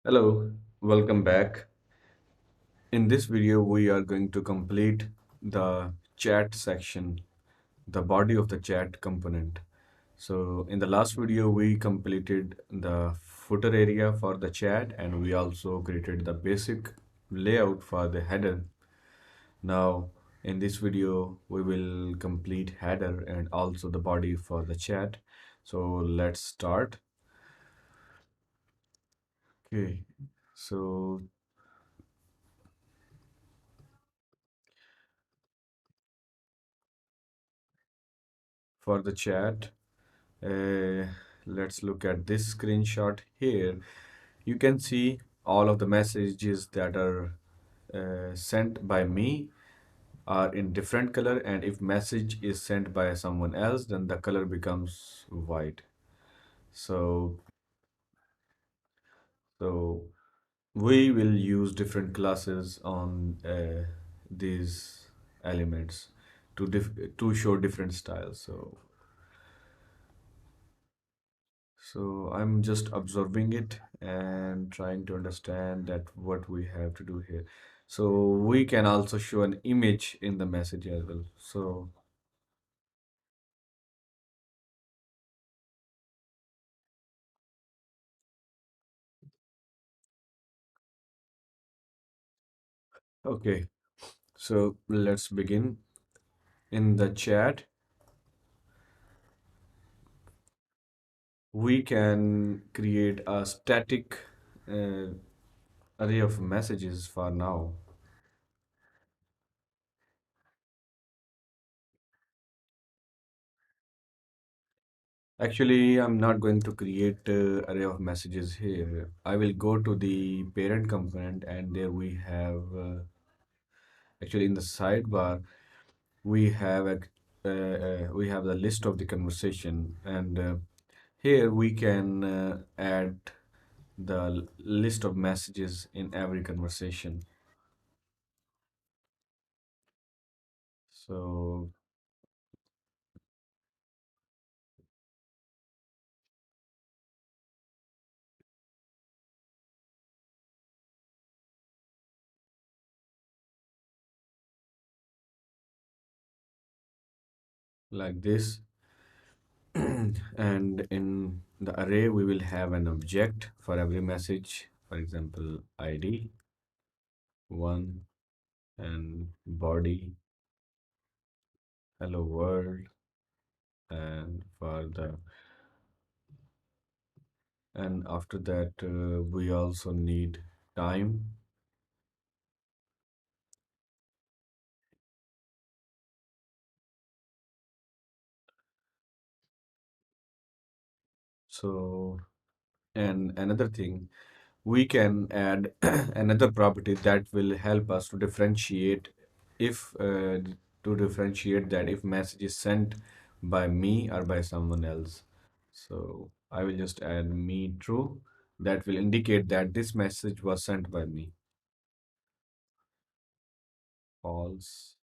Hello, welcome back. In this video, we are going to complete the chat section, the body of the chat component. So in the last video, we completed the footer area for the chat and we also created the basic layout for the header. Now, in this video, we will complete header and also the body for the chat. So let's start. Okay, so for the chat, Uh, let's look at this screenshot here. You can see all of the messages that are sent by me are in different color, and if message is sent by someone else, then the color becomes white. So, so we will use different classes on these elements to show different styles. So I'm just observing it and trying to understand that what we have to do here. So we can also show an image in the message as well. So okay, so let's begin. In the chat, we can create a static uh, array of messages for now. Actually, I'm not going to create array of messages here. I will go to the parent component and there we have actually in the sidebar we have the list of the conversation and here we can add the list of messages in every conversation. So like this. And in the array we will have an object for every message, for example id 1 and body hello world, and for the and after that we also need time. So, and another thing, we can add another property that will help us to differentiate if to differentiate that if message is sent by me or by someone else. So I will just add me true. That will indicate that this message was sent by me. False.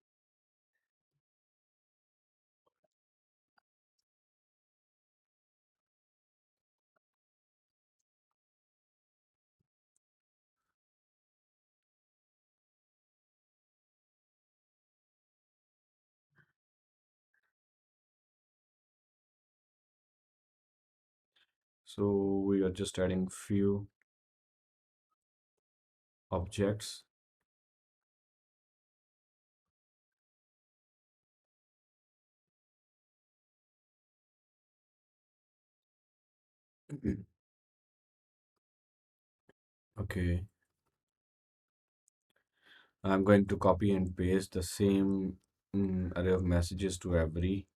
So we are just adding few objects. Okay. I'm going to copy and paste the same array of messages to every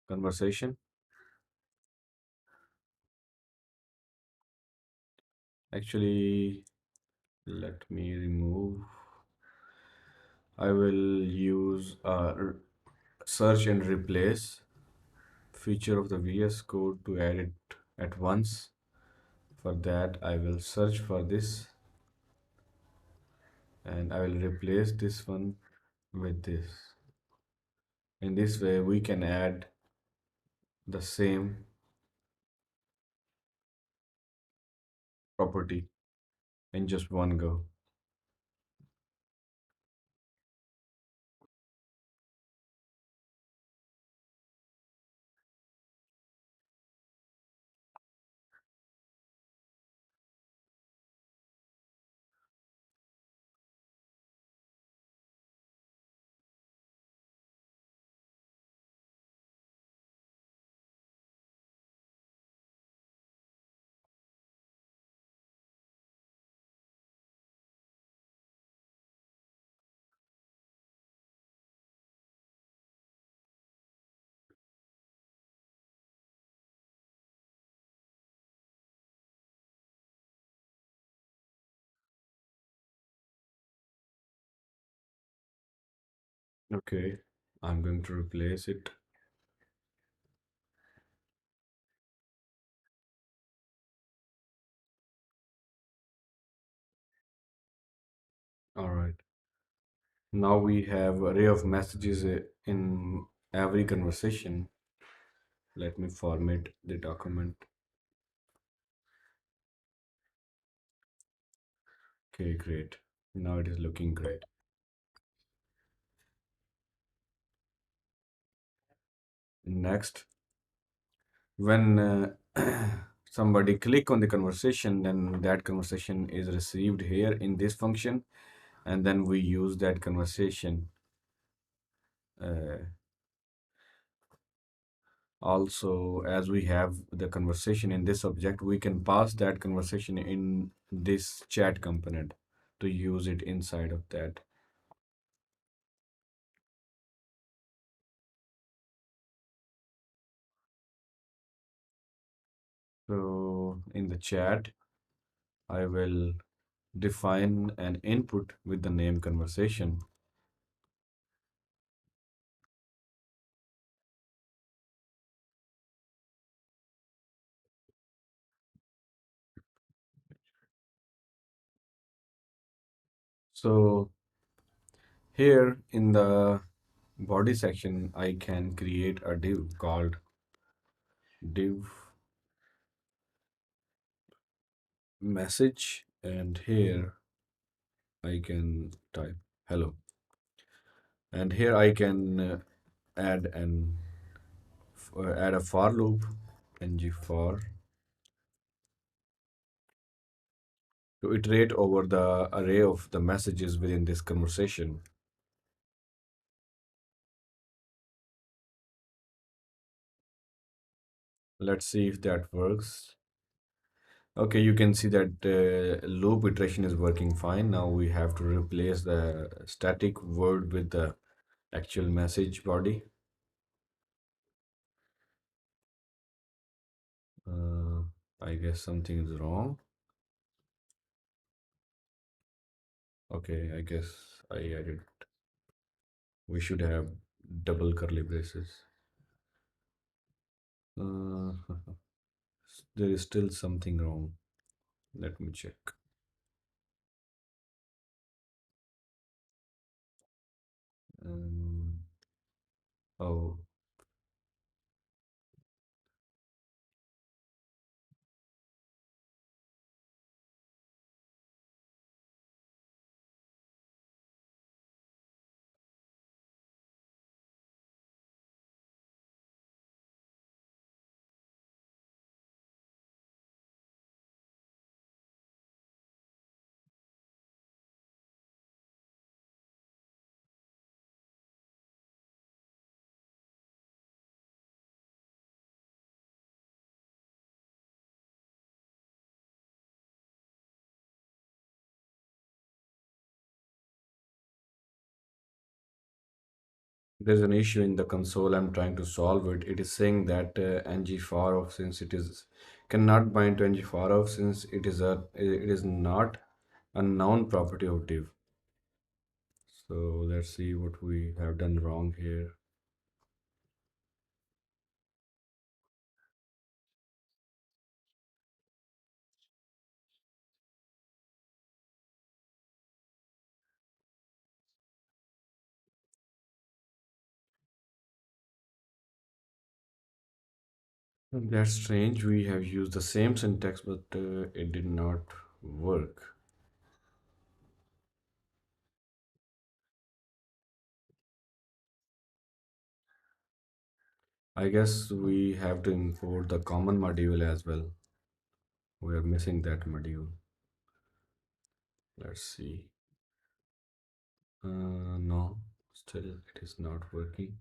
conversation. Actually, let me remove. I will use search and replace feature of the VS Code to add it at once. For that, I will search for this and I will replace this one with this. In this way, we can add the same property in just one go. Okay, I'm going to replace it. All right. Now we have array of messages in every conversation. Let me format the document. Okay, great. Now it is looking great. Next, when somebody click on the conversation, then that conversation is received here in this function, and then we use that conversation. Also, as we have the conversation in this object, we can pass that conversation in this chat component to use it inside of that. So in the chat, I will define an input with the name conversation. So here in the body section, I can create a div called div message, and here I can type hello, and here I can add an add a for loop ng for to iterate over the array of the messages within this conversation. Let's see if that works. Okay, you can see that loop iteration is working fine. Now we have to replace the static word with the actual message body. Uh, I guess something is wrong. Okay, I guess I added. We should have double curly braces. Uh, there is still something wrong. Let me check. Um, oh, there's an issue in the console. I'm trying to solve it. It is saying that ng far off, since it is cannot bind to ng far off, since it is not a noun property of div. So let's see what we have done wrong here. That's strange. We have used the same syntax, but it did not work. I guess we have to import the common module as well. We are missing that module. Let's see. No, still it is not working.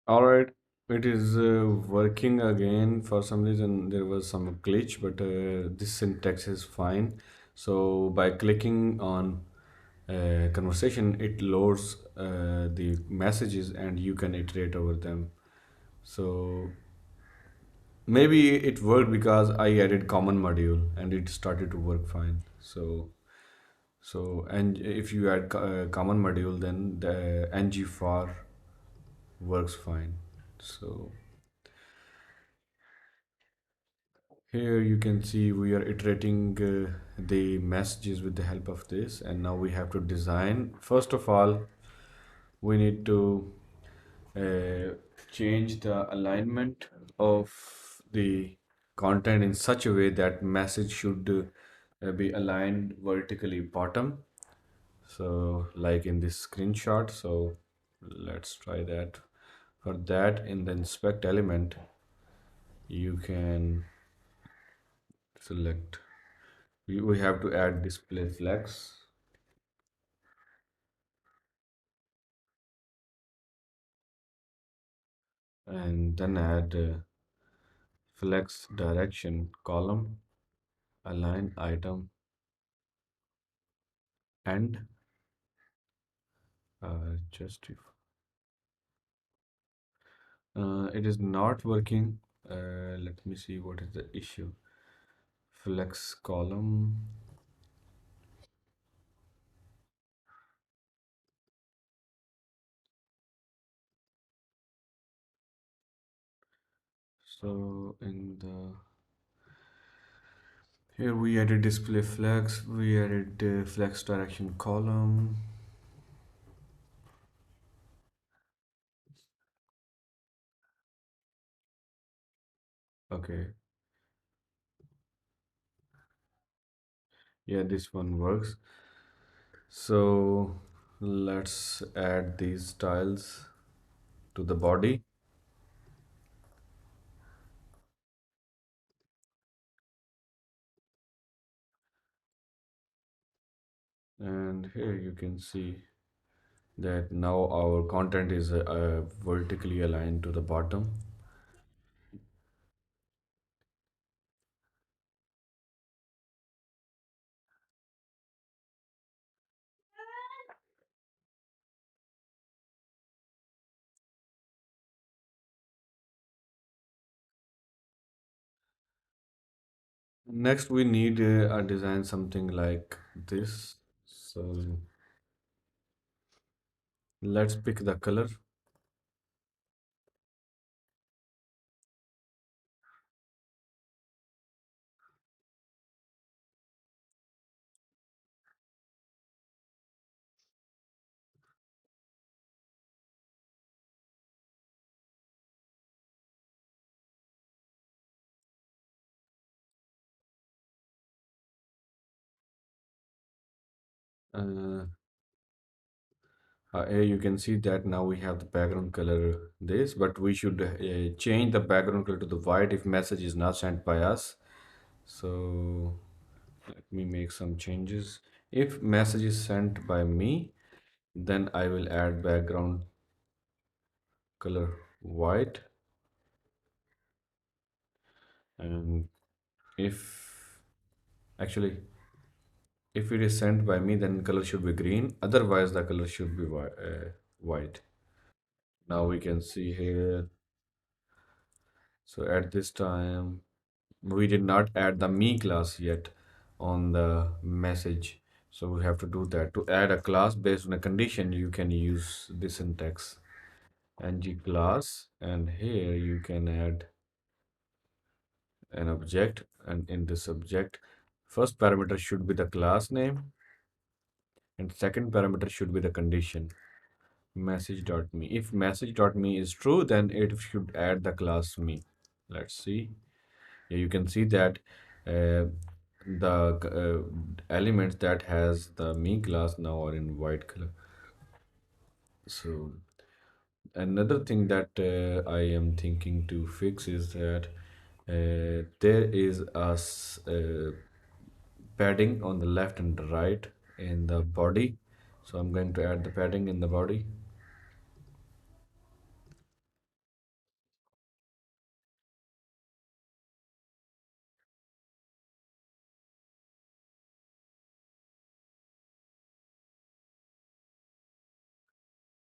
All right, it is working again. For some reason, there was some glitch, but this syntax is fine. So by clicking on conversation, it loads the messages and you can iterate over them. So maybe it worked because I added common module and it started to work fine. So and if you add common module, then the ng for works fine. So here you can see we are iterating the messages with the help of this, and now we have to design. First of all, we need to uh, change the alignment of the content in such a way that message should be aligned vertically bottom. So like in this screenshot, so let's try that. For that, in the inspect element, you can select, we have to add display flex and then add flex direction column, align item and justify. It is not working. Let me see what is the issue. Flex column. So in the here we added display flex. We added flex direction column. Okay, yeah, this one works. So let's add these styles to the body. And here you can see that now our content is vertically aligned to the bottom. Next, we need a design something like this. So let's pick the color. Uh, Here you can see that now we have the background color this, but we should change the background color to the white if message is not sent by us. So let me make some changes. If message is sent by me, Then I will add background color white, and if actually if it is sent by me, then color should be green. Otherwise, the color should be white. Now we can see here. So at this time, we did not add the me class yet on the message. So we have to do that. To add a class based on a condition, you can use this syntax ng class, and here you can add an object, and in this object, first parameter should be the class name, and second parameter should be the condition message.me. If message.me is true, then it should add the class me. Let's see. Yeah, you can see that the elements that has the me class now are in white color. So another thing that I am thinking to fix is that there is padding on the left and the right in the body. So I'm going to add the padding in the body.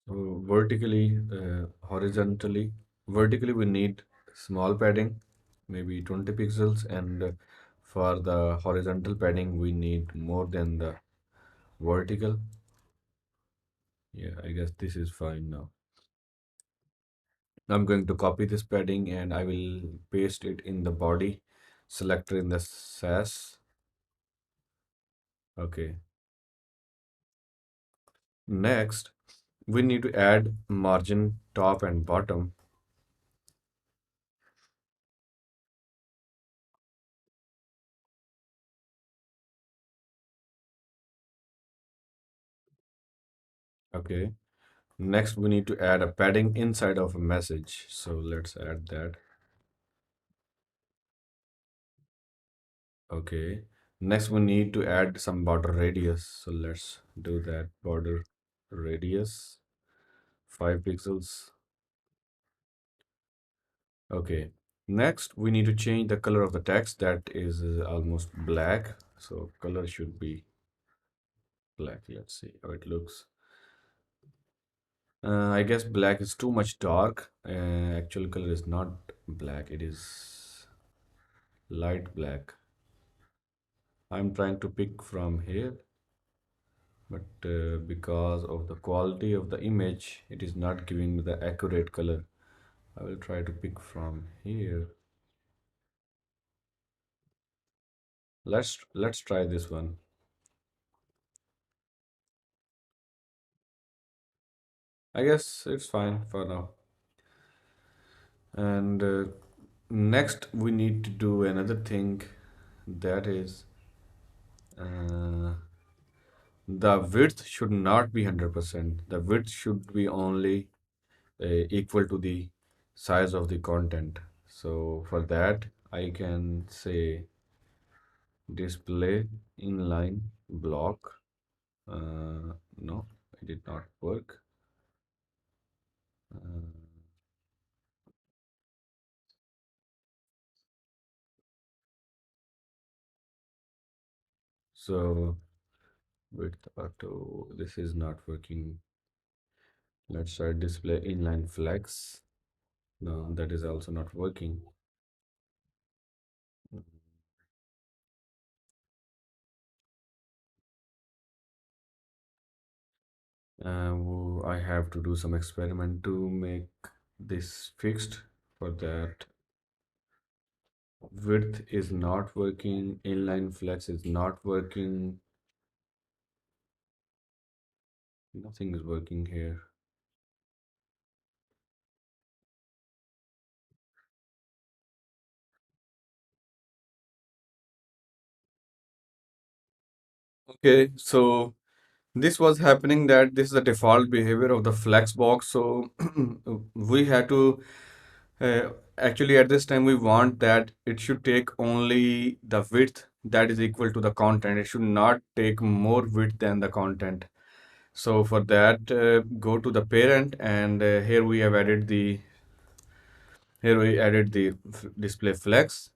So vertically we need small padding, maybe 20 pixels, and for the horizontal padding we need more than the vertical. Yeah, I guess this is fine now. I'm going to copy this padding and I will paste it in the body selector in the SAS. Okay. Next, we need to add margin top and bottom. Okay. Next, we need to add a padding inside of a message. So let's add that. Okay. Next, we need to add some border radius. So let's do that. Border radius, 5 pixels. Okay. Next, we need to change the color of the text that is almost black. So color should be black. Let's see how it looks. I guess black is too much dark. Actual color is not black. It is light black. I'm trying to pick from here, but because of the quality of the image, it is not giving me the accurate color. I will try to pick from here. Let's try this one. I guess it's fine for now. And next we need to do another thing, that is uh, the width should not be 100%. The width should be only equal to the size of the content. So for that, I can say display inline block. No, it did not work. Uh, so width auto, this is not working. Let's try display inline flex. No, that is also not working. I have to do some experiment to make this fixed. For that, width is not working, inline flex is not working, nothing is working here. Okay, so this was happening, that this is the default behavior of the flexbox. So we had to actually at this time we want that it should take only the width that is equal to the content. It should not take more width than the content. So for that, go to the parent, and here we added the display flex,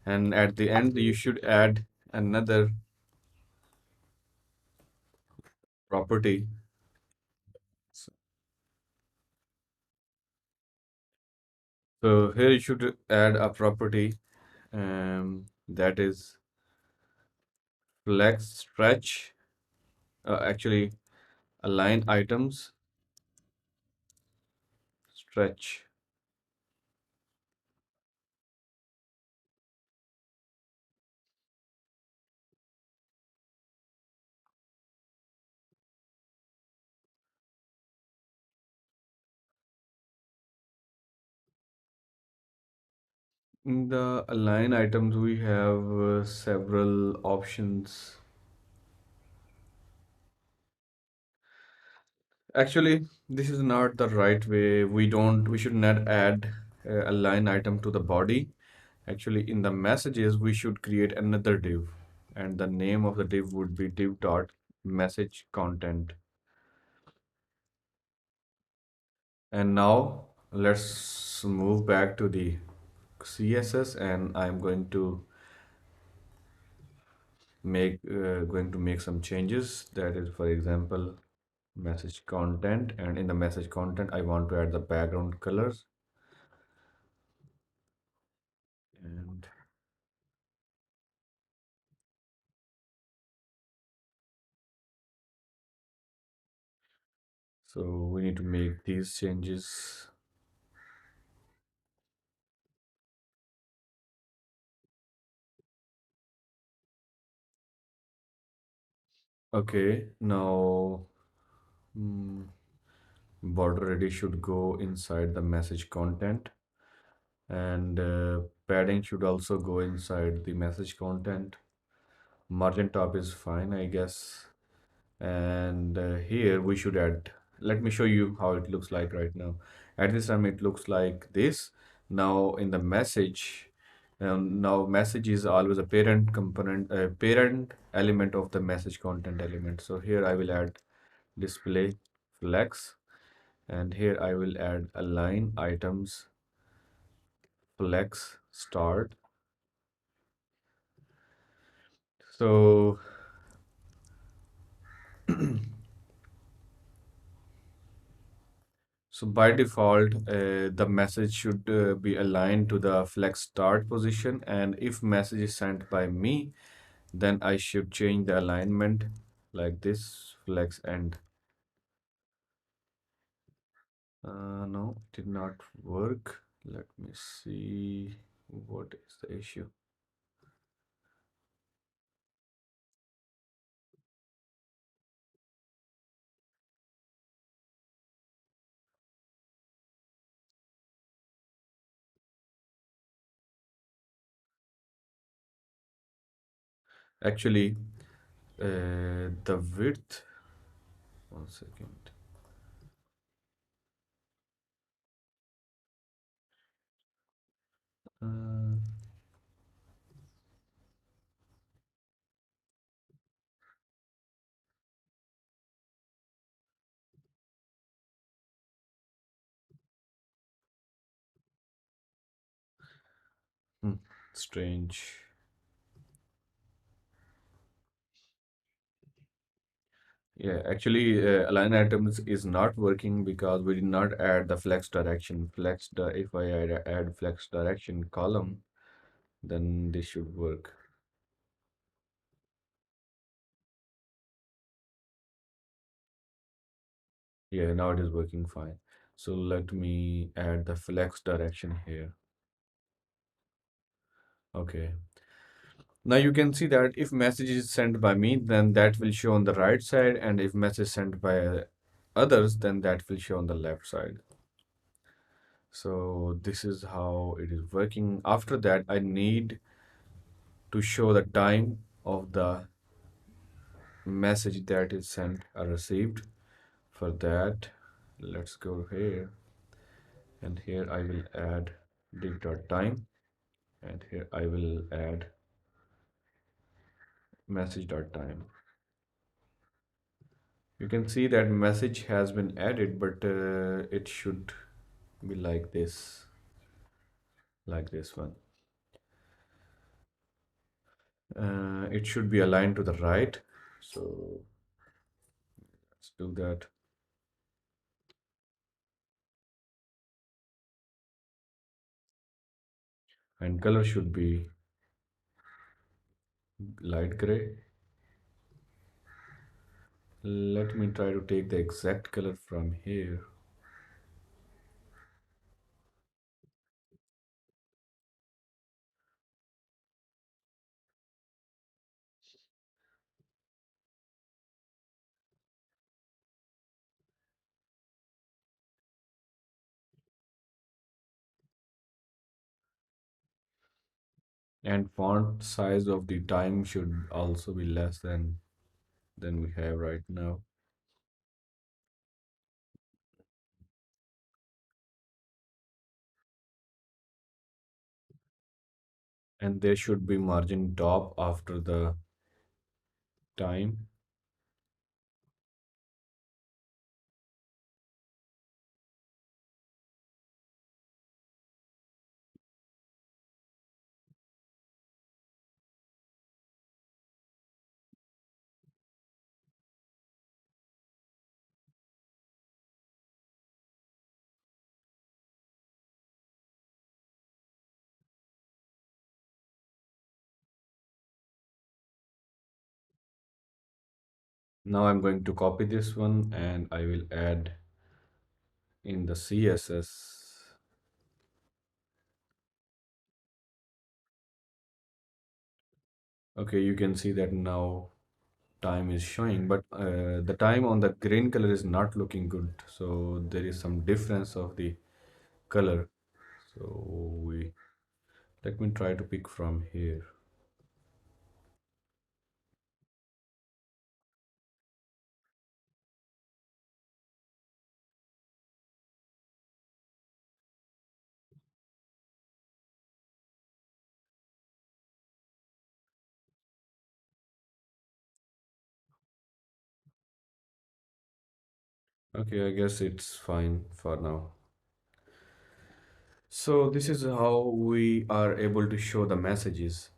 and at the end you should add another property. So here you should add a property that is flex stretch, actually align items stretch. In the align items, we have several options. Actually, this is not the right way. We should not add a line item to the body. Actually, in the messages, we should create another div, and the name of the div would be div dot message content. And now let's move back to the CSS, and I'm going to make some changes. That is, for example, message content, and in the message content, I want to add the background colors. And so we need to make these changes. Okay, now mm, border radius should go inside the message content, and padding should also go inside the message content. Margin top is fine, I guess. And here we should add, let me show you how it looks like right now. At this time it looks like this. Now in the message, now message is always a parent component, a parent element of the message content element. So here I will add display flex, and here I will add align items flex start. So so by default, the message should be aligned to the flex start position, and if message is sent by me, then I should change the alignment like this, flex end. No, it did not work. Let me see what is the issue. Actually, the width, one second. Uh, hmm, strange. Yeah, actually, align items is not working because we did not add the flex direction. If I add flex direction column, then this should work. Yeah, now it is working fine. So let me add the flex direction here. Okay. Now you can see that if message is sent by me, then that will show on the right side, and if message sent by others, then that will show on the left side. So this is how it is working. After that, I need to show the time of the message that is sent or received. For that, let's go here, and here I will add div.time, and here I will add message.time. You can see that message has been added, but it should be like this one. It should be aligned to the right. So let's do that. And color should be light gray. Let me try to take the exact color from here. And font size of the time should also be less than we have right now. And there should be margin top after the time. Now I'm going to copy this one and I will add in the CSS. Okay, you can see that now time is showing, but the time on the green color is not looking good. So there is some difference of the color. So we let me try to pick from here. Okay, I guess it's fine for now. So this is how we are able to show the messages.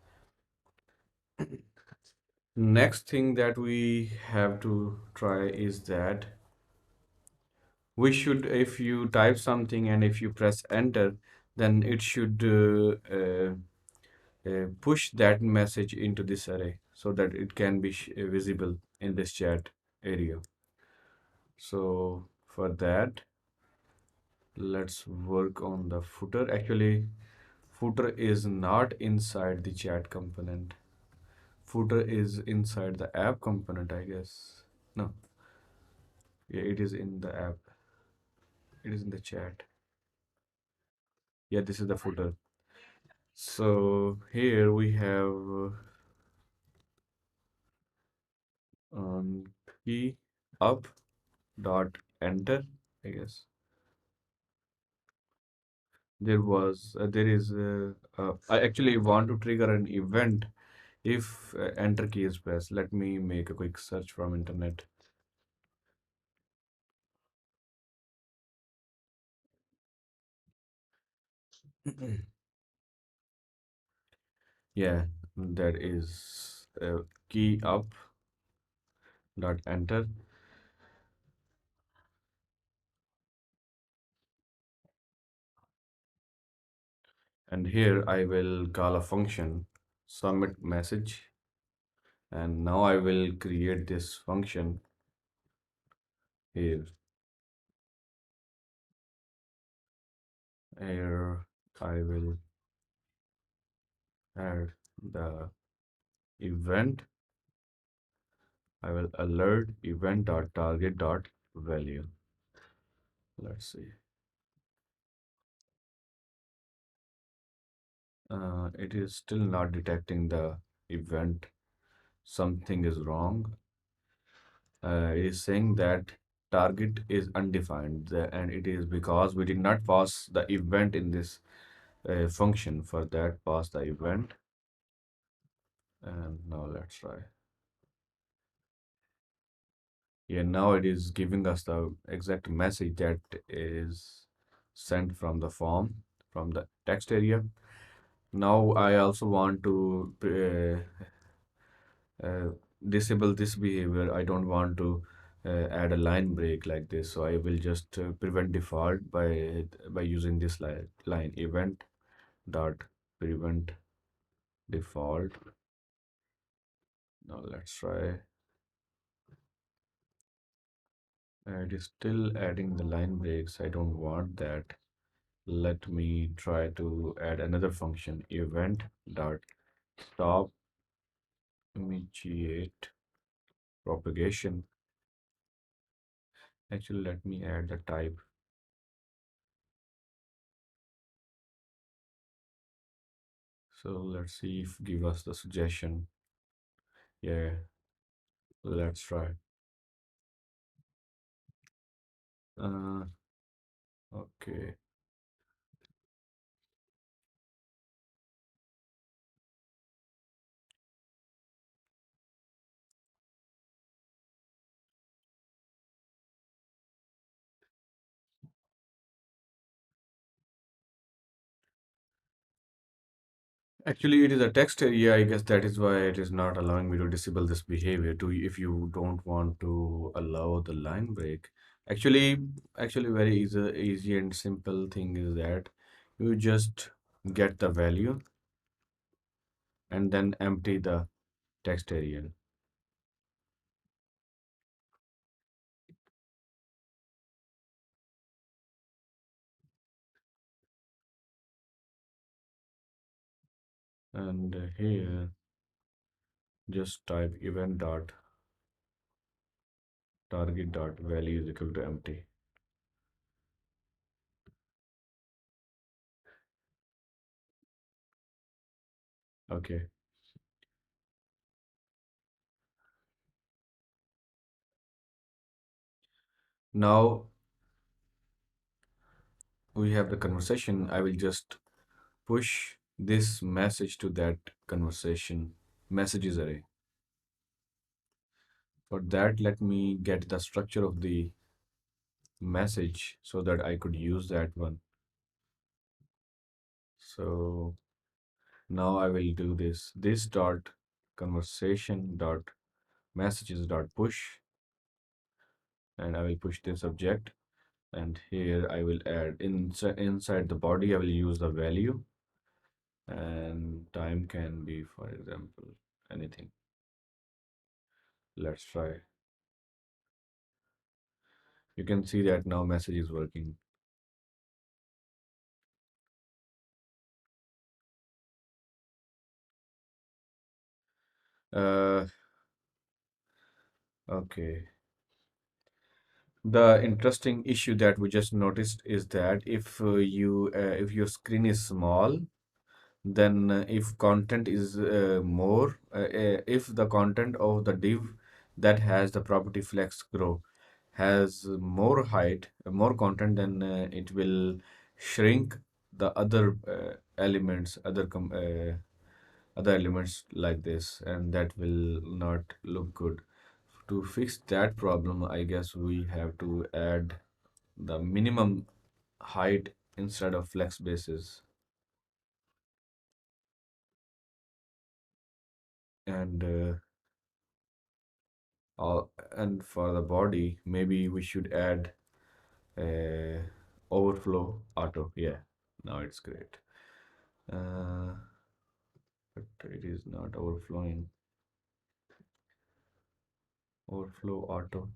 Next thing that we have to try is that we should, if you type something and if you press enter, then it should push that message into this array so that it can be visible in this chat area. So for that, let's work on the footer. Actually, footer is not inside the chat component. Footer is inside the app component, I guess. No, yeah, it is in the app. It is in the chat. Yeah, this is the footer. So here we have key up dot enter, I guess. There is I actually want to trigger an event if enter key is pressed. Let me make a quick search from internet. Yeah, that is key up dot enter, and here I will call a function submit message, and now I will create this function here. Here I will add the event. I will alert event dot target dot value. Let's see. It is still not detecting the event. Something is wrong. It is saying that target is undefined, and it is because we did not pass the event in this function. For that, pass the event. And now let's try. Yeah, now it is giving us the exact message that is sent from the form, from the text area. Now I also want to uh, disable this behavior. I don't want to add a line break like this. So I will just prevent default by using this line event dot prevent default. Now let's try. It is still adding the line breaks. I don't want that. Let me try to add another function, event dot stop immediate propagation. Actually, let me add the type. So let's see if give us the suggestion. Yeah, let's try. Uh, okay. Actually, it is a text area. I guess that is why it is not allowing me to disable this behavior. To if you don't want to allow the line break. Actually, actually, very easy and simple thing is that you just get the value and then empty the text area. And here, just type event dot target dot value is equal to empty. Okay. Now we have the conversation. I will just push this message to that conversation messages array. For that, let me get the structure of the message so that I could use that one. So now I will do this. This dot conversation dot messages dot push, and I will push this object. And here I will add inside the body, I will use the value, and time can be, for example, anything. Let's try. You can see that now message is working. Uh, okay. The interesting issue that we just noticed is that if your screen is small, then if content is if the content of the div that has the property flex grow has more height, more content, then it will shrink the other elements, other elements like this, and that will not look good. To fix that problem, I guess we have to add the minimum height instead of flex basis. And uh, and for the body, maybe we should add uh, overflow auto. Yeah, now it's great. Uh, but it is not overflowing. Overflow auto.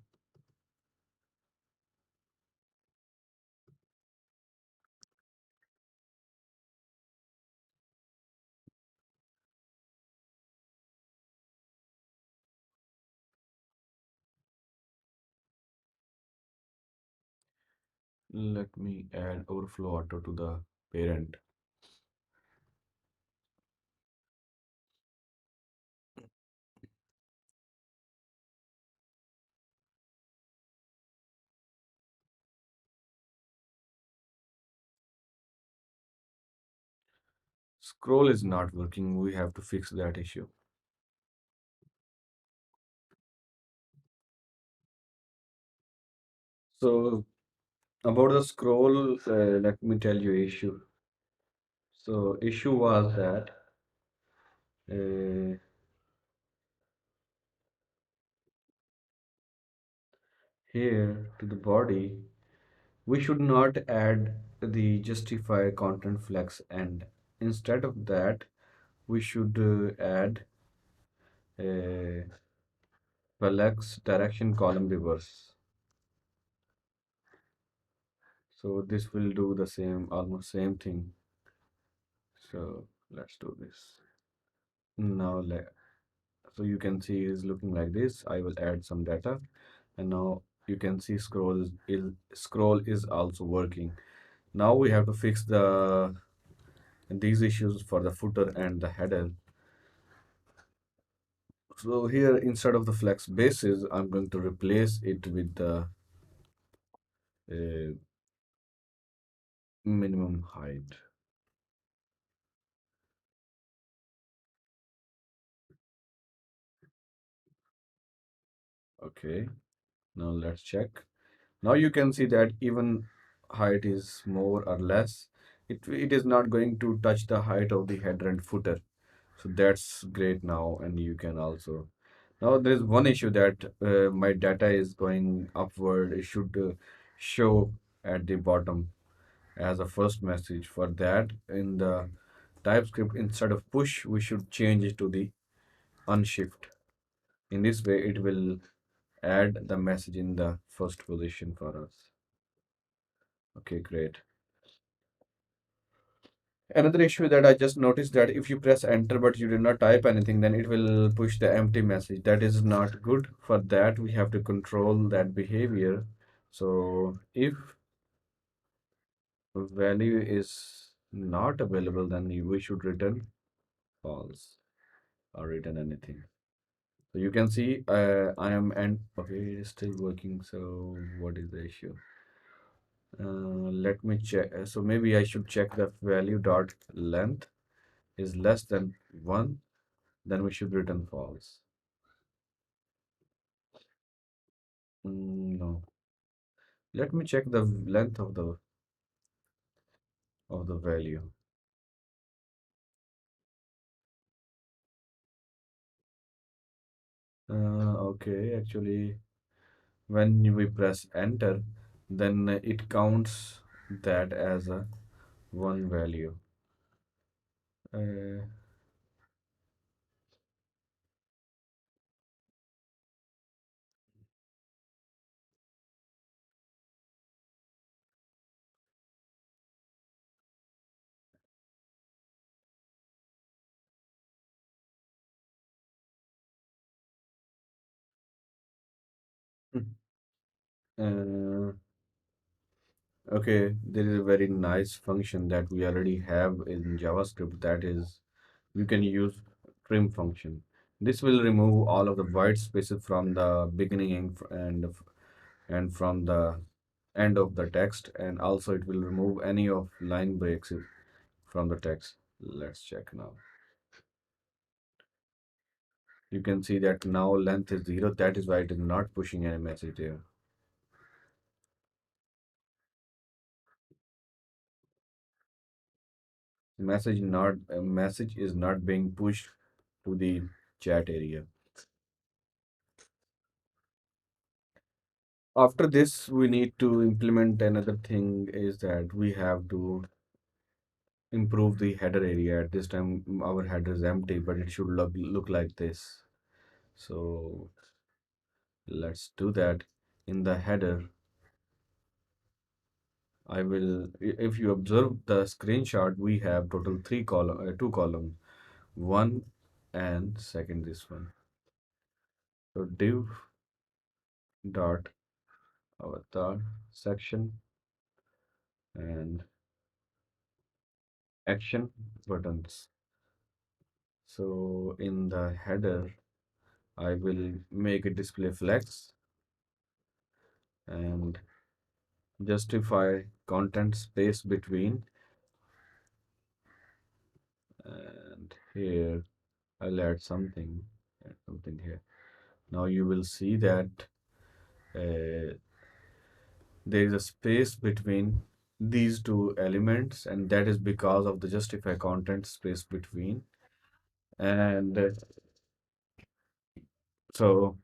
Let me add overflow auto to the parent. Scroll is not working. We have to fix that issue. So about the scroll, let me tell you issue. So issue was that uh, here to the body, we should not add the justify content flex end. Instead of that, we should add a flex direction column reverse. So this will do the same, almost same thing. So let's do this. Now, so you can see it's looking like this. I will add some data, and now you can see scroll is also working. Now we have to fix these issues for the footer and the header. So here, instead of the flex basis, I'm going to replace it with the uh, minimum height. Okay, now let's check. Now you can see that even height is more or less, it is not going to touch the height of the header and footer. So that's great now, and you can also. Now there is one issue that my data is going upward. It should show at the bottom as a first message. For that, in the TypeScript, instead of push, we should change it to the unshift. In this way, it will add the message in the first position for us. Okay, great. Another issue that I just noticed that if you press enter but you did not type anything, then it will push the empty message. That is not good. For that, we have to control that behavior. So if value is not available, then we should return false or return anything. So you can see I am and okay, it is still working. So what is the issue? Let me check. So maybe I should check the value dot length is less than 1, then we should return false. No. Let me check the length of the value. Okay, actually, when we press enter, then it counts that as a one value. Uh, uh, okay, there is a very nice function that we already have in JavaScript, that is you can use trim function. This will remove all of the white spaces from the beginning and from the end of the text, and also it will remove any of line breaks from the text. Let's check now. You can see that now length is 0. That is why it is not pushing any message there. Message is not being pushed to the chat area. After this, we need to implement another thing, is that we have to improve the header area. At this time our header is empty, but it should look like this. So let's do that. In the header, if you observe the screenshot, we have total two column, one and second this one. So div dot avatar section and action buttons. So in the header, I will make a display flex and justify content space between, and here I'll add something here. Now you will see that uh, there is a space between these two elements, and that is because of the justify content space between. And so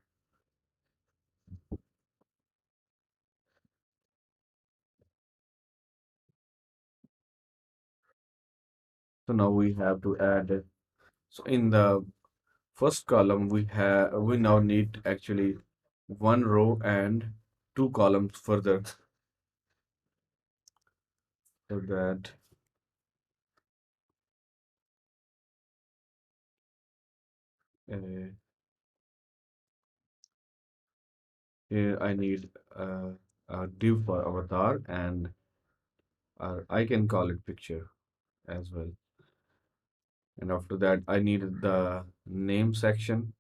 so now we have to add. So in the first column, we now need actually one row and two columns further, so that uh, here I need a div for avatar, and I can call it picture as well. And after that, I need the name section.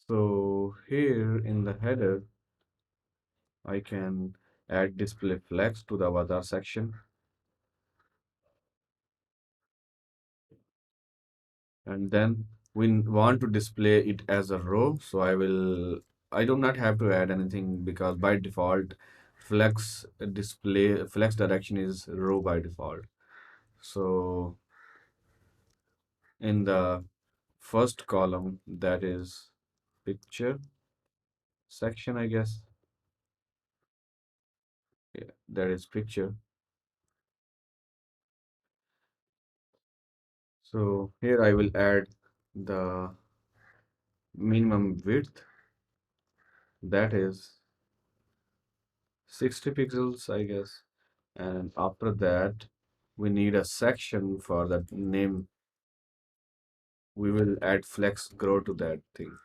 So here in the header, I can add display flex to the avatar section, and then we want to display it as a row. So I do not have to add anything because by default, flex direction is row by default. So in the first column, that is picture section, I guess. Yeah, that is picture. So here I will add the minimum width, that is 60 pixels, I guess. And after that, we need a section for that name. We will add flex grow to that thing.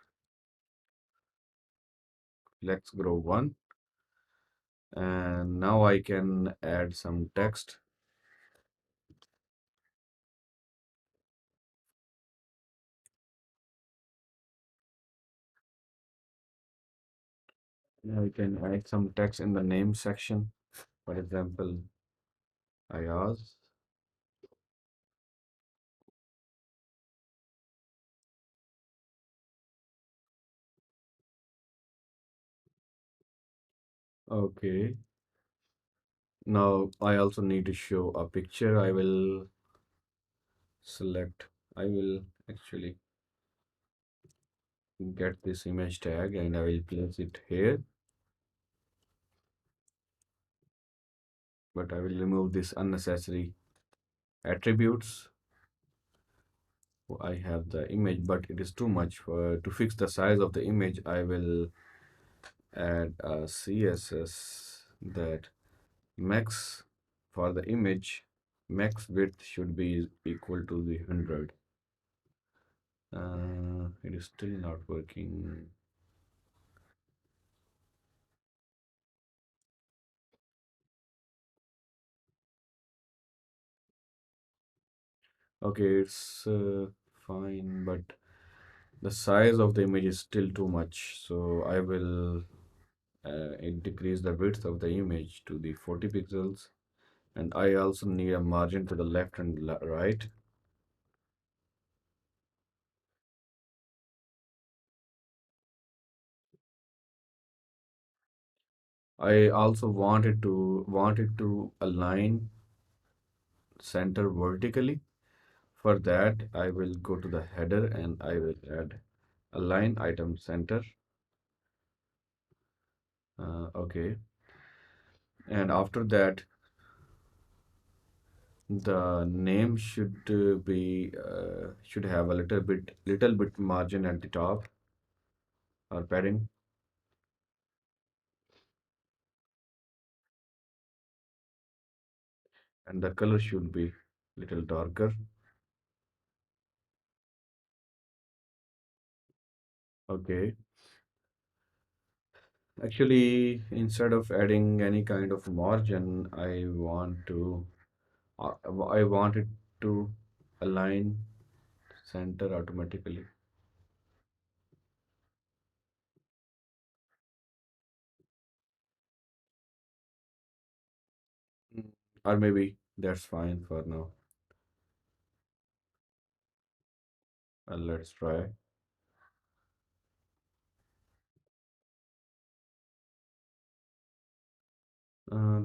Flex grow 1. And now I can add some text. Now I can add some text in the name section. For example, Ayaz. Okay. Now I also need to show a picture. I will select, I will actually get this image tag and I will place it here, but I will remove this unnecessary attributes. I have the image, but it is too much. To fix the size of the image, I will add a CSS that max for the image, max width should be equal to the 100. It is still not working. Okay, it's fine, but the size of the image is still too much. So I will decrease the width of the image to the 40 pixels. And I also need a margin to the left and right. I also wanted to align center vertically. For that, I will go to the header and I will add align item center. Okay, and after that, the name should have a little bit margin at the top or padding, and the color should be little darker. Okay. Actually, instead of adding any kind of margin, uh, I want it to align center automatically. Mm. Or maybe that's fine for now. Let's try.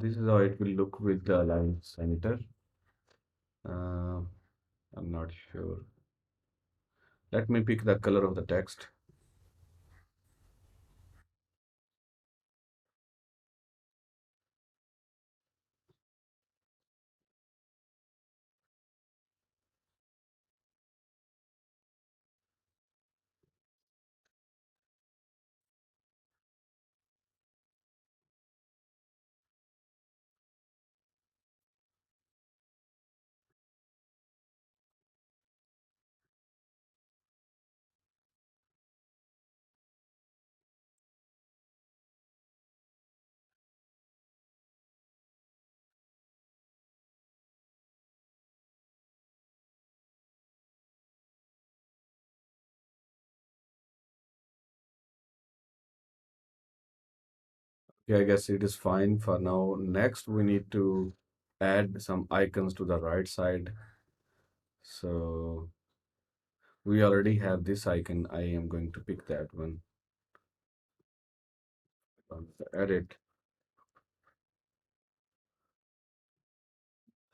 This is how it will look with the align center. Uh, I'm not sure. Let me pick the color of the text. Okay, I guess it is fine for now. Next, we need to add some icons to the right side. So we already have this icon. I am going to pick that one. Edit.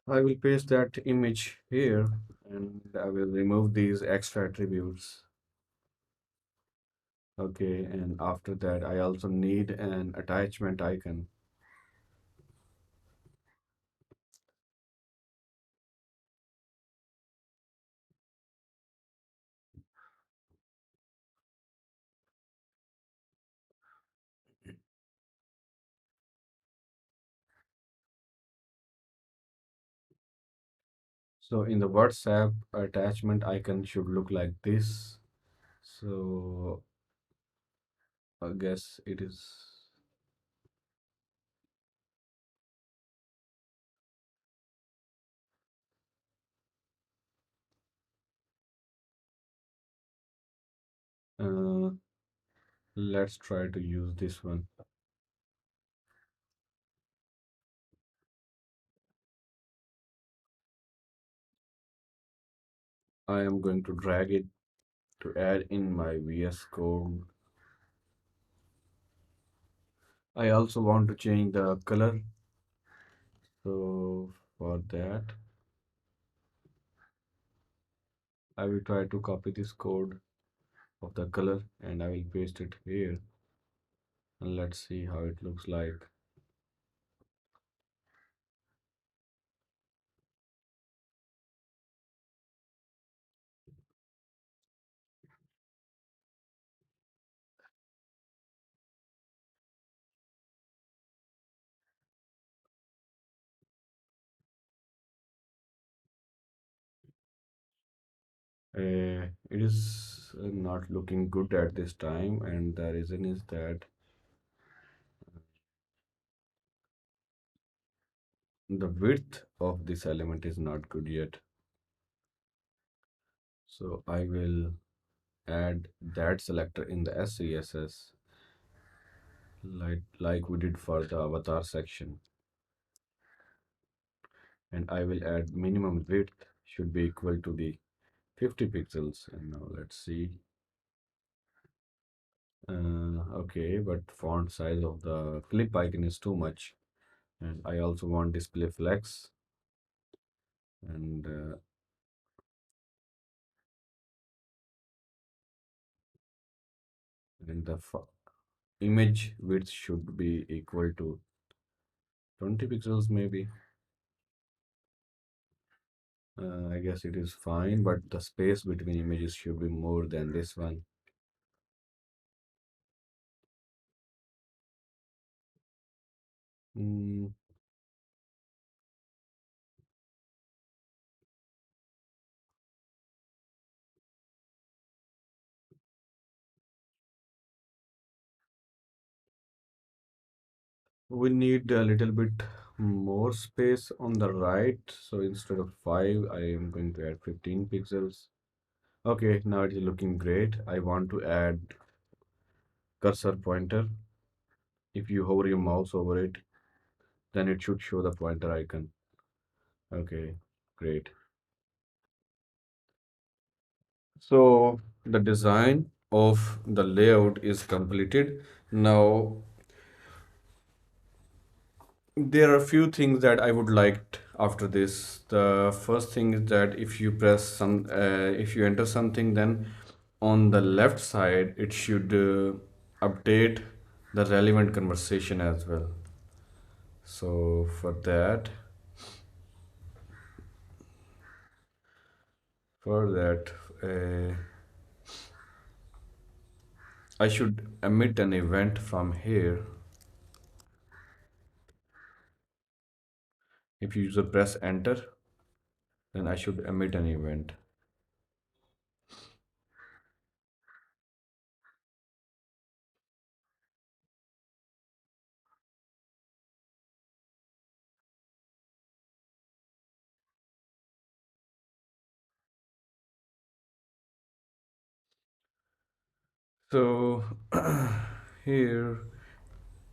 I will paste that image here and I will remove these extra attributes. Okay, and after that, I also need an attachment icon. So in the WhatsApp, attachment icon should look like this. So I guess it is. Uh, let's try to use this one. I am going to drag it to add in my VS Code. I also want to change the color. So for that, I will try to copy this code of the color and I will paste it here. And let's see how it looks like. It is not looking good at this time, and the reason is that the width of this element is not good yet. So I will add that selector in the SCSS like we did for the avatar section. And I will add minimum width should be equal to the 50 pixels. And now let's see. Okay, but font size of the clip icon is too much. And I also want display flex and and the image width should be equal to 20 pixels maybe. I guess it is fine, but the space between images should be more than this one. Mm, we need a little bit more space on the right. So instead of 5, I am going to add 15 pixels. Okay, now it is looking great. I want to add cursor pointer. If you hover your mouse over it, then it should show the pointer icon. Okay, great. So the design of the layout is completed. Now There are a few things that I would like after this. The first thing is that if you enter something, then on the left side, it should update the relevant conversation as well. So for that, uh, I should emit an event from here. If you user press enter, then I should emit an event. So here,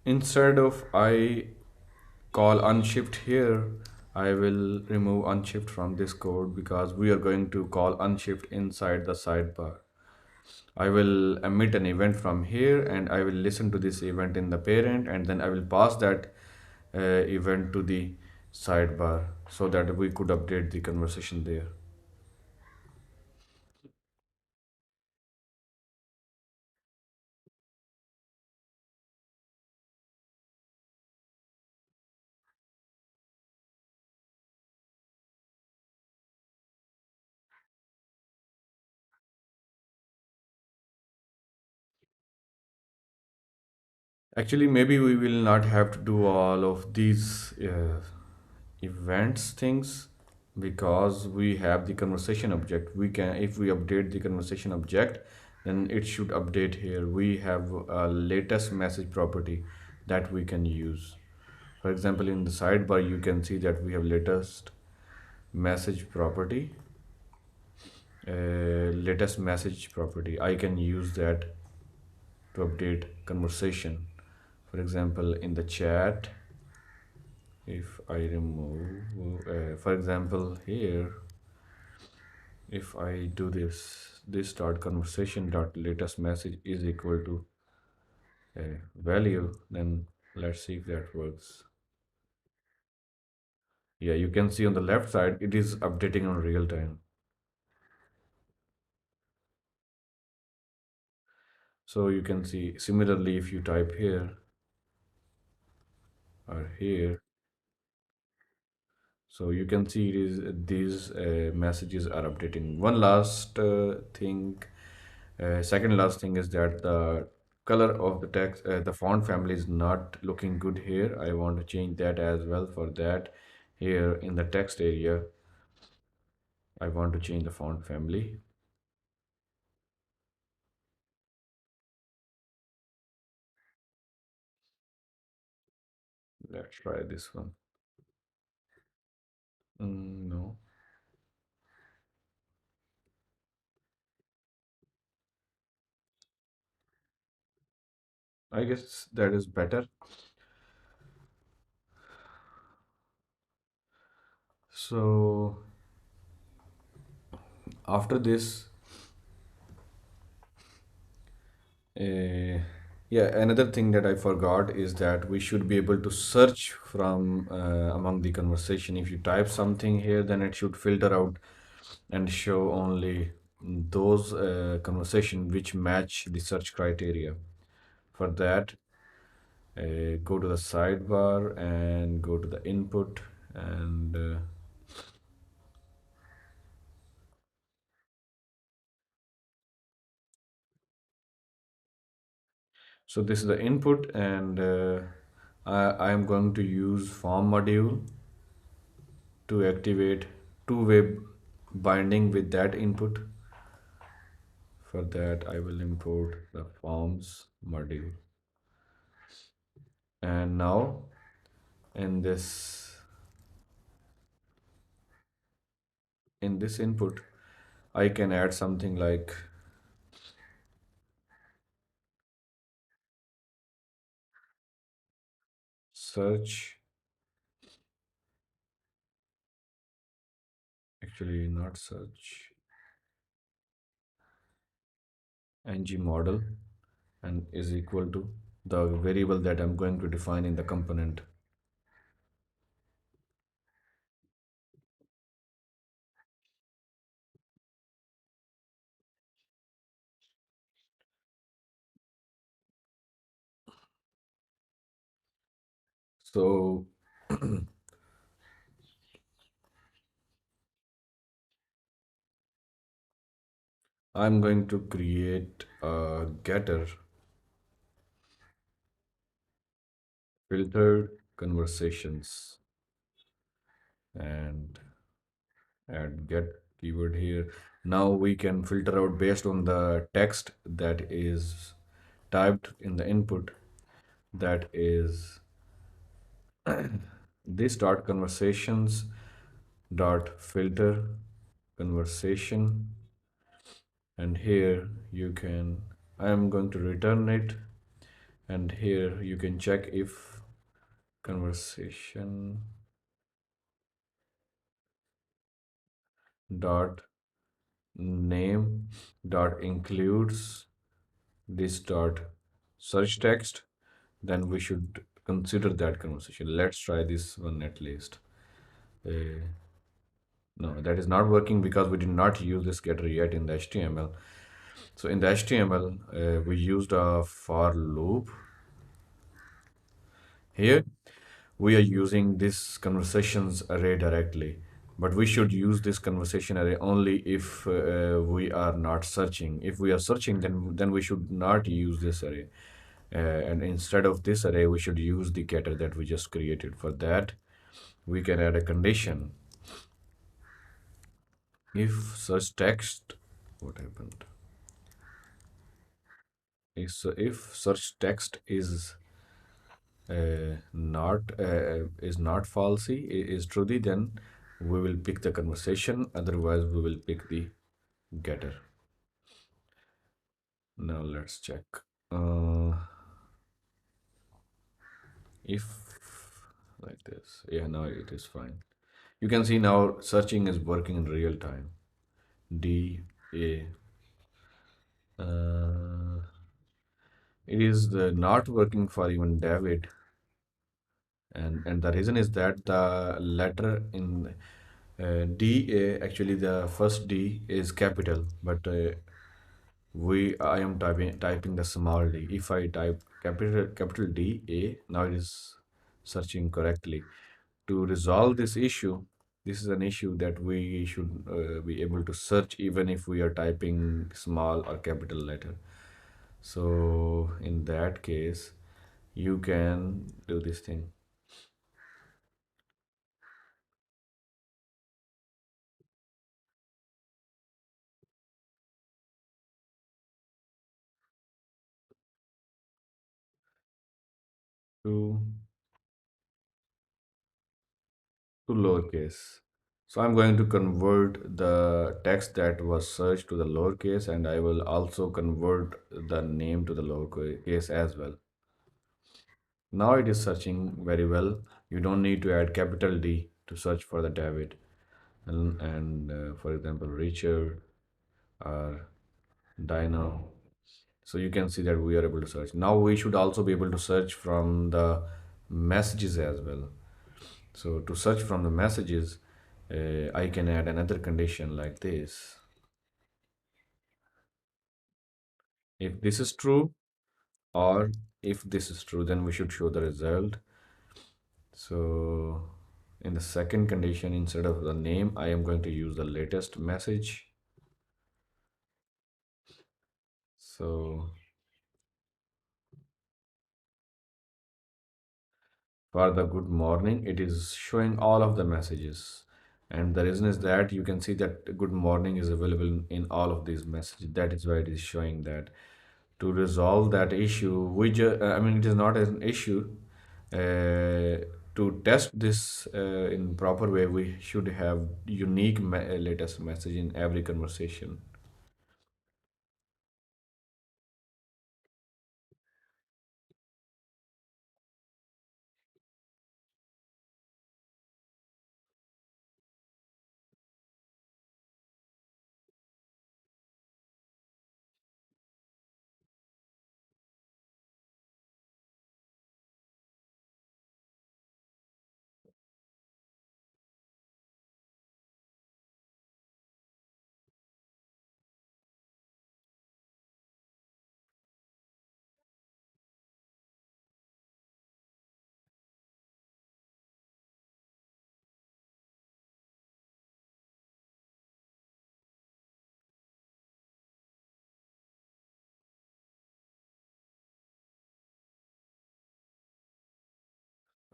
instead of I call unshift here, I will remove unshift from this code because we are going to call unshift inside the sidebar. I will emit an event from here and I will listen to this event in the parent, and then I will pass that event to the sidebar so that we could update the conversation there. Actually, maybe we will not have to do all of these events things because we have the conversation object. We can, if we update the conversation object, then it should update here. We have a latest message property that we can use. For example, in the sidebar, you can see that we have latest message property. Latest message property. I can use that to update conversation. For example, in the chat, if I remove, for example, here, if I do this dot conversation dot latest message is equal to a value, then let's see if that works. Yeah, you can see on the left side, it is updating on real time. So you can see similarly, if you type here or here, so you can see it is these messages are updating. One last thing, second last thing is that the color of the text, the font family is not looking good here. I want to change that as well. For that, here in the text area, I want to change the font family. Let's try this one. No, I guess that is better. So after this, Uh, yeah, another thing that I forgot is that we should be able to search from among the conversation. If you type something here, then it should filter out and show only those conversation which match the search criteria. For that, go to the sidebar and go to the input, and so this is the input, and I am going to use form module to activate two-way binding with that input. For that, I will import the forms module. And now in this input, I can add something like search, actually not search, ng model, and is equal to the variable that I'm going to define in the component. So I'm going to create a getter filtered conversations and add get keyword here. Now we can filter out based on the text that is typed in the input, that is this dot conversations dot filter conversation, and here you can, I am going to return it, and here you can check if conversation dot name dot includes this dot search text, then we should consider that conversation. Let's try this one at least. uh, no, that is not working because we did not use this getter yet in the HTML. So in the HTML, we used a for loop. Here we are using this conversations array directly, but we should use this conversation array only if we are not searching. If we are searching, then we should not use this array. And instead of this array, we should use the getter that we just created. For that, we can add a condition. If search text, what happened? If search text is not falsy, is truly, then we will pick the conversation. Otherwise, we will pick the getter. Now let's check. Uh, if like this, yeah, now it is fine. You can see now searching is working in real time. D A. It is not working for even David, and the reason is that the letter in D A, actually the first D is capital, but I am typing the small d. If I type capital D A, now it is searching correctly. To resolve this issue, this is an issue that we should be able to search even if we are typing small or capital letter. So in that case, you can do this thing. to to lowercase. So I'm going to convert the text that was searched to the lowercase, and I will also convert the name to the lowercase as well. Now it is searching very well. You don't need to add capital D to search for the David. And for example, Richard or Dino. So you can see that we are able to search. Now we should also be able to search from the messages as well. So to search from the messages, I can add another condition like this. If this is true, or if this is true, then we should show the result. So in the second condition, instead of the name, I am going to use the latest message. So for the good morning, it is showing all of the messages. And the reason is that you can see that good morning is available in all of these messages. That is why it is showing that. To resolve that issue, I mean, it is not an issue. To test this in proper way, we should have unique latest message in every conversation.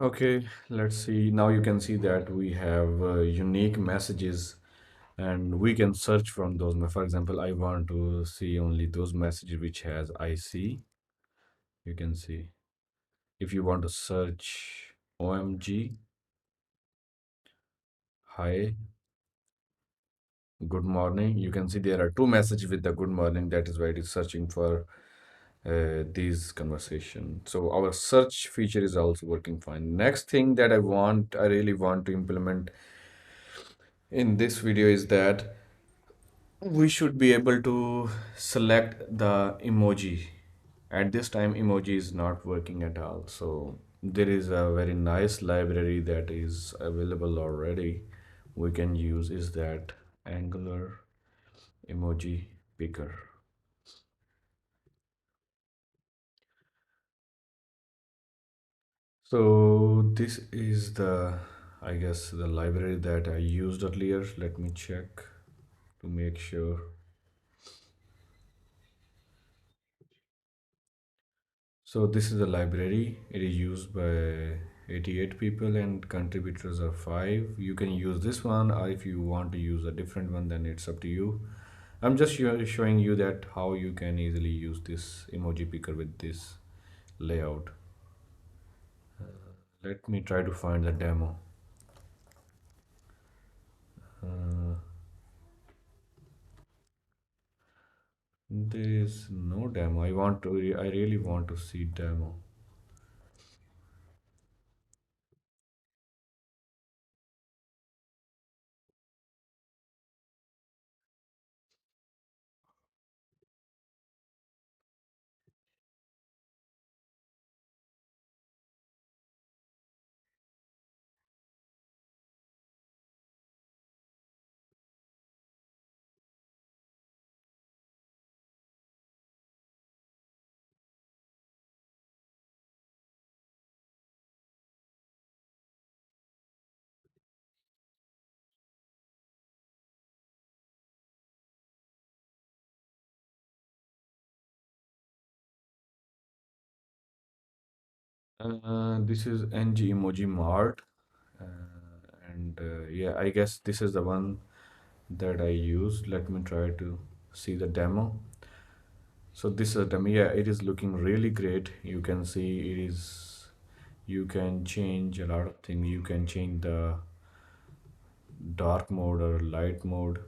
Okay, let's see. Now you can see that we have unique messages and we can search from those. For example, I want to see only those messages which has IC. You can see if you want to search OMG, hi, good morning. You can see there are two messages with the good morning. That is why it is searching for these conversation. So our search feature is also working fine. Next thing that I really want to implement in this video is that we should be able to select the emoji. At this time, emoji is not working at all. So there is a very nice library that is available already. We can use is that Angular emoji picker. So this is the, I guess, the library that I used earlier. Let me check to make sure. So this is the library. It is used by 88 people and contributors are 5. You can use this one, or if you want to use a different one, then it's up to you. I'm just showing you that how you can easily use this emoji picker with this layout. Let me try to find the demo. Uh, there is no demo. I really want to see demo. This is ng emoji mart, and yeah, I guess this is the one that I used. Let me try to see the demo. So this is a demo. Yeah, it is looking really great. You can see it is. You can change a lot of things. You can change the dark mode or light mode.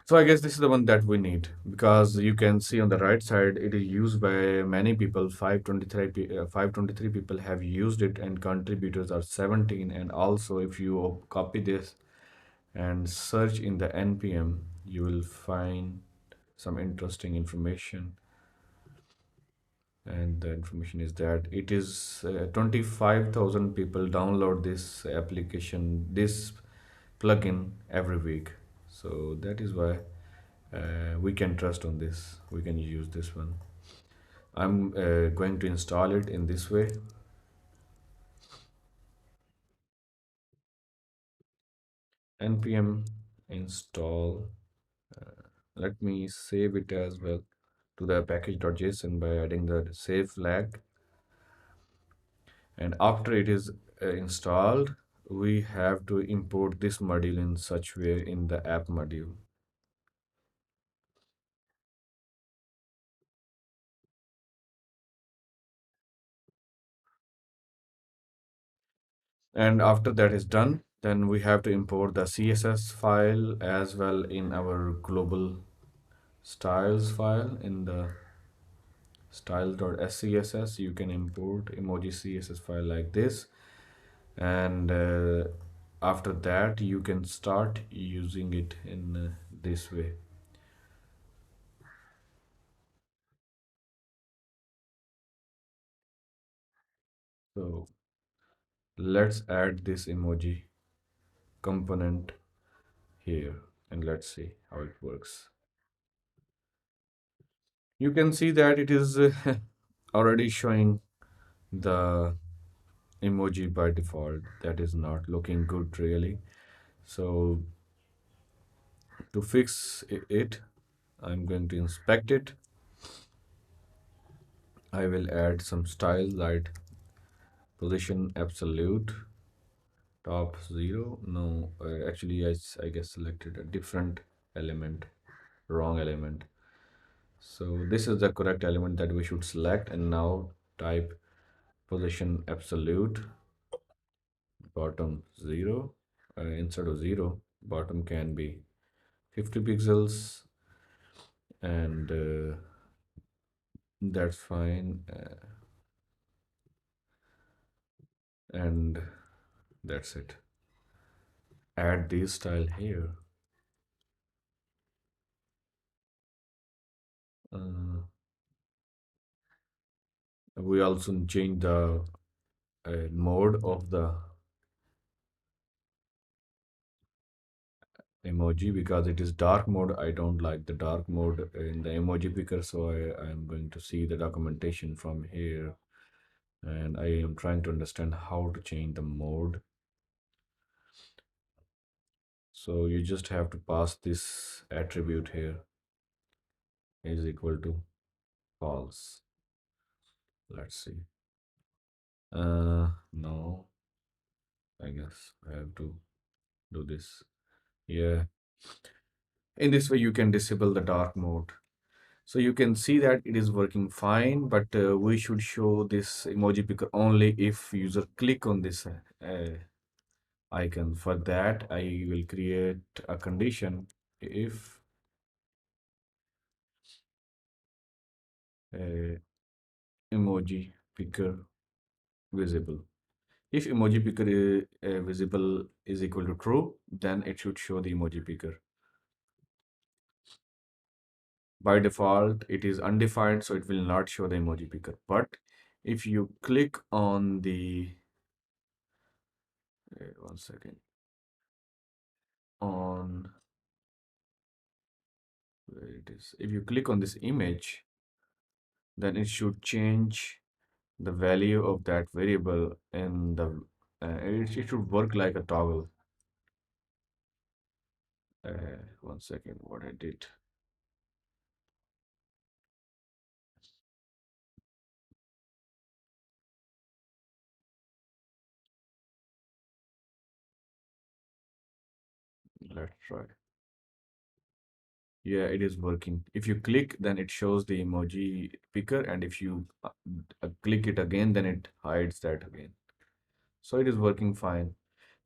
So I guess this is the one that we need because you can see on the right side it is used by many people. 523 people have used it and contributors are 17. And also if you copy this and search in the npm, you will find some interesting information. And the information is that it is 25,000 people download this application, this plugin every week. So that is why we can trust on this. We can use this one. I'm going to install it in this way. Npm install. Let me save it as well to the package.json by adding the save flag. And after it is installed, we have to import this module in such way in the app module. And after that is done, then we have to import the css file as well in our global styles file. In the style.scss you can import emoji css file like this. And after that you can start using it in this way. So let's add this emoji component here and let's see how it works. You can see that it is already showing the emoji by default. That is not looking good really. So to fix it, I'm going to inspect it. I will add some style light position absolute, top 0. No, actually I guess selected a different element, wrong element. So this is the correct element that we should select, and now type position absolute, bottom 0. Instead of 0, bottom can be 50 pixels, and that's fine. And that's it. Add this style here. Uh, we also change the mode of the emoji because it is dark mode. I don't like the dark mode in the emoji picker, so I'm going to see the documentation from here, and I am trying to understand how to change the mode. So you just have to pass this attribute here is equal to false. Let's see. No, I guess I have to do this. Yeah, in this way you can disable the dark mode. So you can see that it is working fine, but we should show this emoji picker only if user click on this icon. For that, I will create a condition if uh, emoji picker visible. If emoji picker is, visible is equal to true, then it should show the emoji picker. By default, it is undefined, so it will not show the emoji picker. But if you click on the, one second, on where it is, if you click on this image, then it should change the value of that variable in the, it should work like a toggle. One second, what I did. Let's try. Yeah, it is working. If you click, then it shows the emoji picker, and if you click it again, then it hides that again. So it is working fine.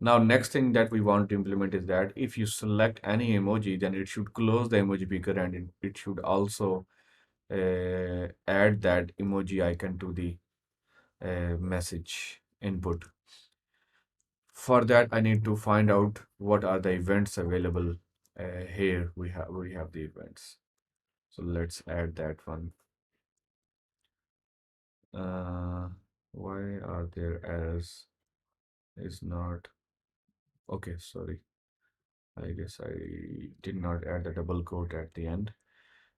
Now, next thing that we want to implement is that if you select any emoji, then it should close the emoji picker, and it should also add that emoji icon to the message input. For that, I need to find out what are the events available. Here we have the events. So let's add that one. Uh, why are there errors? Is not okay. Sorry, I guess I did not add the double quote at the end.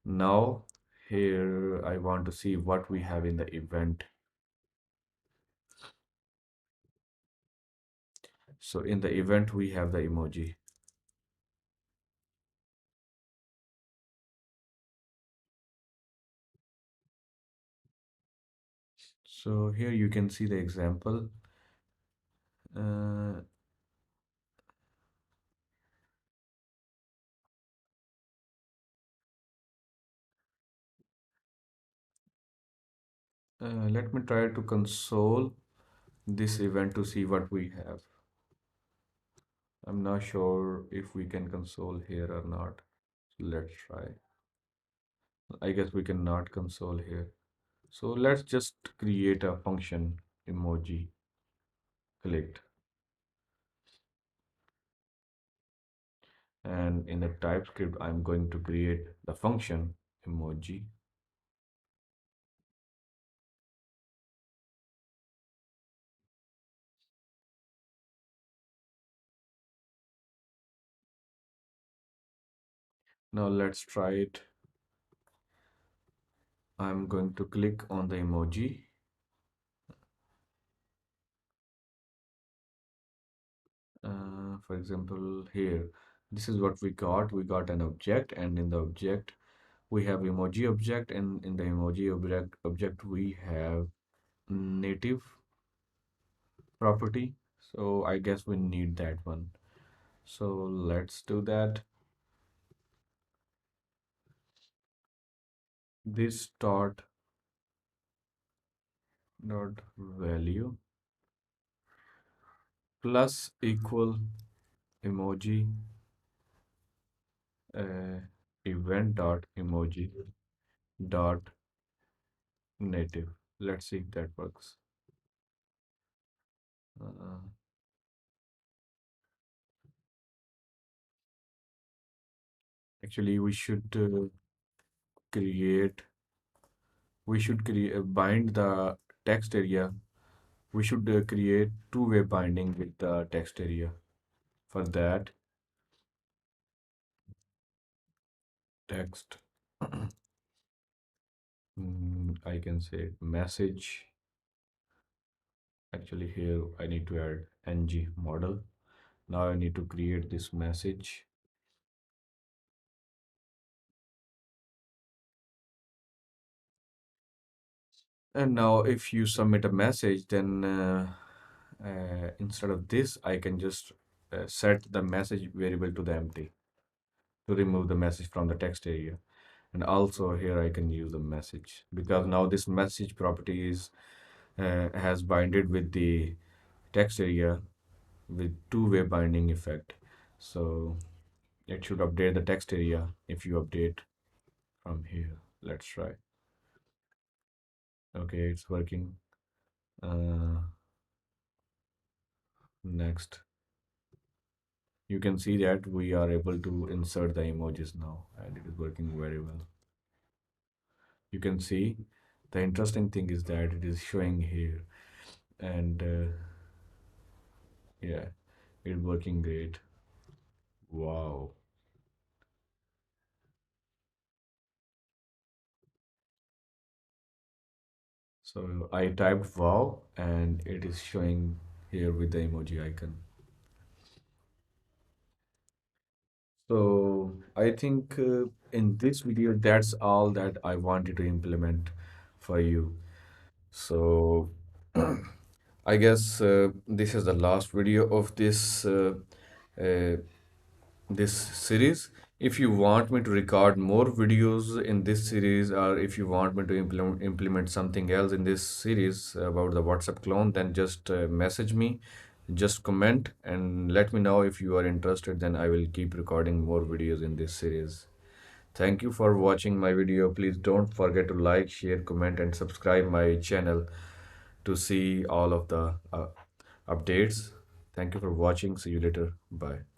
Now here I want to see what we have in the event. So in the event we have the emoji. So here you can see the example. Uh, let me try to console this event to see what we have. I'm not sure if we can console here or not. Let's try. I guess we cannot console here. So let's just create a function emoji clicked. And in the TypeScript, I'm going to create the function emoji. Now let's try it. I'm going to click on the emoji. For example, here, this is what we got. We got an object, and in the object, we have emoji object, and in the emoji object we have native property. So I guess we need that one. So let's do that. This dot value plus equal emoji uh, event dot emoji dot native. Let's see if that works. Uh, Actually, create we should create bind the text area. We should create two-way binding with the text area. For that, text, I can say message. Actually, here I need to add ng model. Now I need to create this message. And now if you submit a message, then instead of this, I can just set the message variable to the empty to remove the message from the text area. And also here I can use the message because now this message property is has binded with the text area with two-way binding effect. So it should update the text area if you update from here. Let's try. Okay, it's working. Uh, Next, you can see that we are able to insert the emojis now, and it is working very well. You can see the interesting thing is that it is showing here, and yeah, it's working great. Wow. So I typed wow, and it is showing here with the emoji icon. So I think in this video, that's all that I wanted to implement for you. So I guess this is the last video of uh, this series. If you want me to record more videos in this series, or if you want me to implement something else in this series about the WhatsApp clone, then just message me, just comment and let me know if you are interested. Then I will keep recording more videos in this series. Thank you for watching my video. Please don't forget to like, share, comment, and subscribe my channel to see all of the updates. Thank you for watching. See you later. Bye.